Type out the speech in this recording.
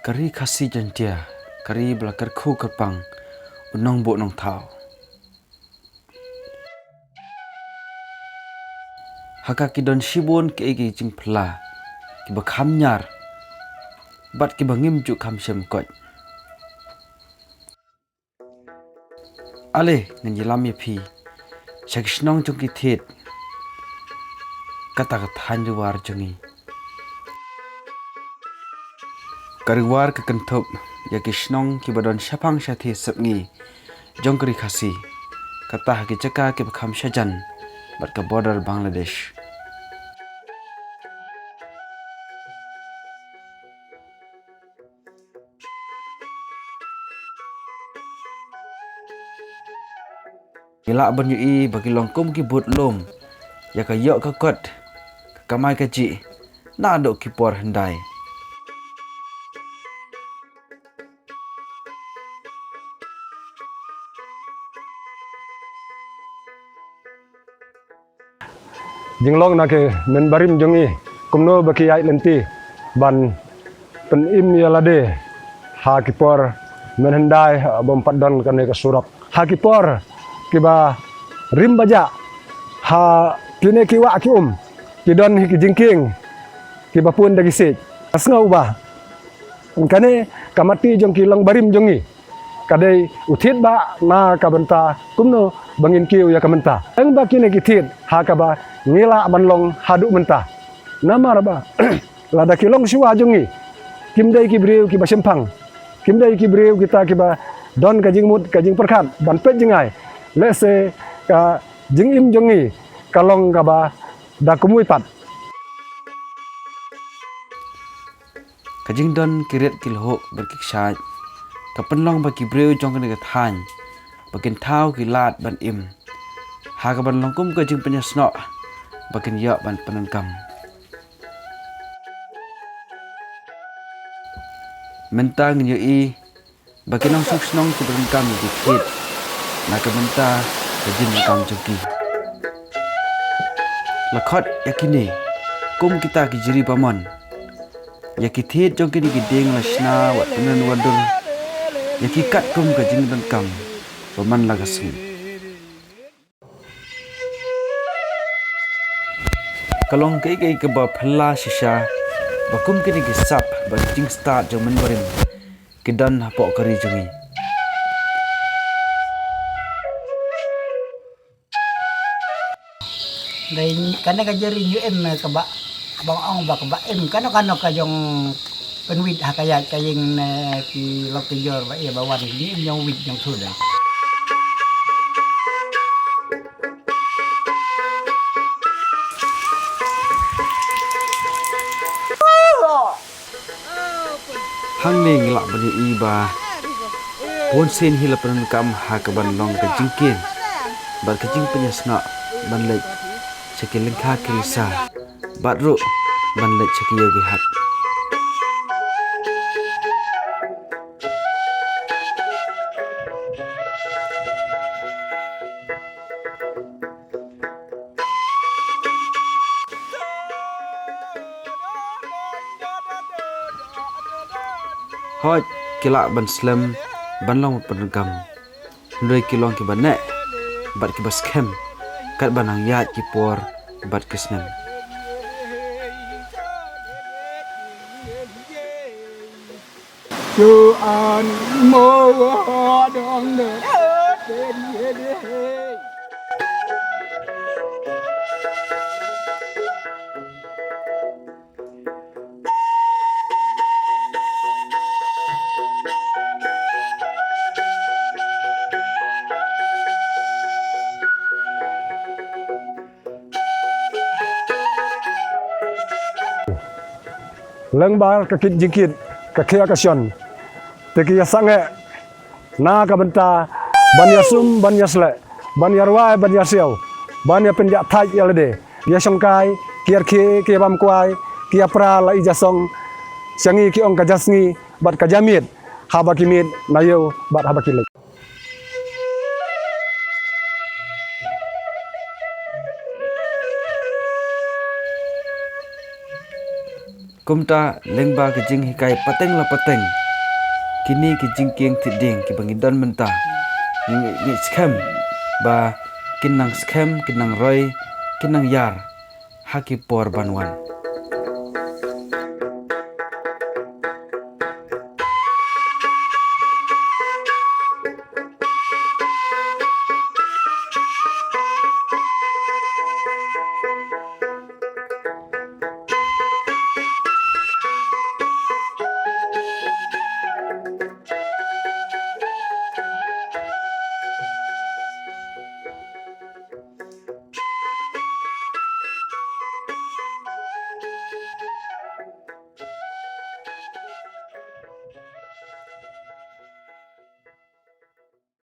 Kari khasi jantia, kari belakar khu kepang, unong bo nong thau. Haka kidon shibon ke egi jing pla, kiba kham nyar, bat kiba ngim juk kham shem koj. Ale ngenjilam yepi, shak shnong jung ki thet, kata kathan juwar jungi. Kariwar ke kentup, ya kishnong ki badon syapang syati sepngi, jong kari khasi, kata ki ceka ki bakham syajan, bat ke border Bangladesh. Gila banyui bagi longkum ki but lom, ya ka yok ka kot, kamai kaji, na aduk ki por hendai. Jinglong nake men barim jongi kumno baki ai lenti ban pen im yalade ha kipor men hendai bom padon kane ka surak ha kipor kiba rim baja ha kine kiwa ki kidon ki jingking kiba pun dagi sej asnga ubah kane kamati jong kilong barim jongi kadai uthit ba na ka benta kumno bangin kiu ya kamenta eng ba kine kithit ha ka ba ngila banlong haduk mentah nama raba lada kilong siwa jungi kimdai kibriu kiba sempang kimdai kibriu kita kiba don kajing mut kajing perkat ban pet jingai lese ka jing im jungi kalong kaba da kumui pat Kajing don kiret kilho berkik syaj, kapenlong bagi breu jong kene kathan, bakin thau kilat ban im, ha ka ban longkum kajing penyasno, bakin yok ban penengkam. Mentang nyui, bakin nong suk snong ki penengkam dikit, na ka menta kajing penengkam jogi. Lakot yakini, kum kita ki jiri pamon. Yakithet jong kini gideng lasna wat penan wadur. Yakikat kum kajing penengkam, paman lagasum. Kalong kai ke ba phalla shisha bakum kini gisap ba jing start jong men barim kidan hapo kari jungi Dai kana ka jeri UN ka ba abang ong ba ka ba em kana ka jong penwit hakaya kaying ki lokijor ba ya bawan di nyong wit nyong sudah. hang ne ngelak bani iba pon sen hila penengkam ha ka ban long ka jingkin bar ka jing penyasna ban lek cekiling kha krisa batru ban lek cekiyo gihat hoj kilak ban slam ban long penengkam ndoi kilong ki ban ne bat ki bas kem kat banang yat ki por bat kisnem chu an mo dong de leng bar kakit jingkit kakia kasyon teki yasange na ka benta ban yasum ban yasle ban yarwai ban yasiau ban ya penjak thai yalade ya songkai kiar ki bam kwai ki apra la ijasong sangi ki ong kajasngi bat kajamit habakimit nayo bat habakile kumta lengba ke jing hikai pateng la pateng kini ke jing kieng tiding ke bangidon menta ni scam ba kinang scam kinang roy kinang yar haki por banwan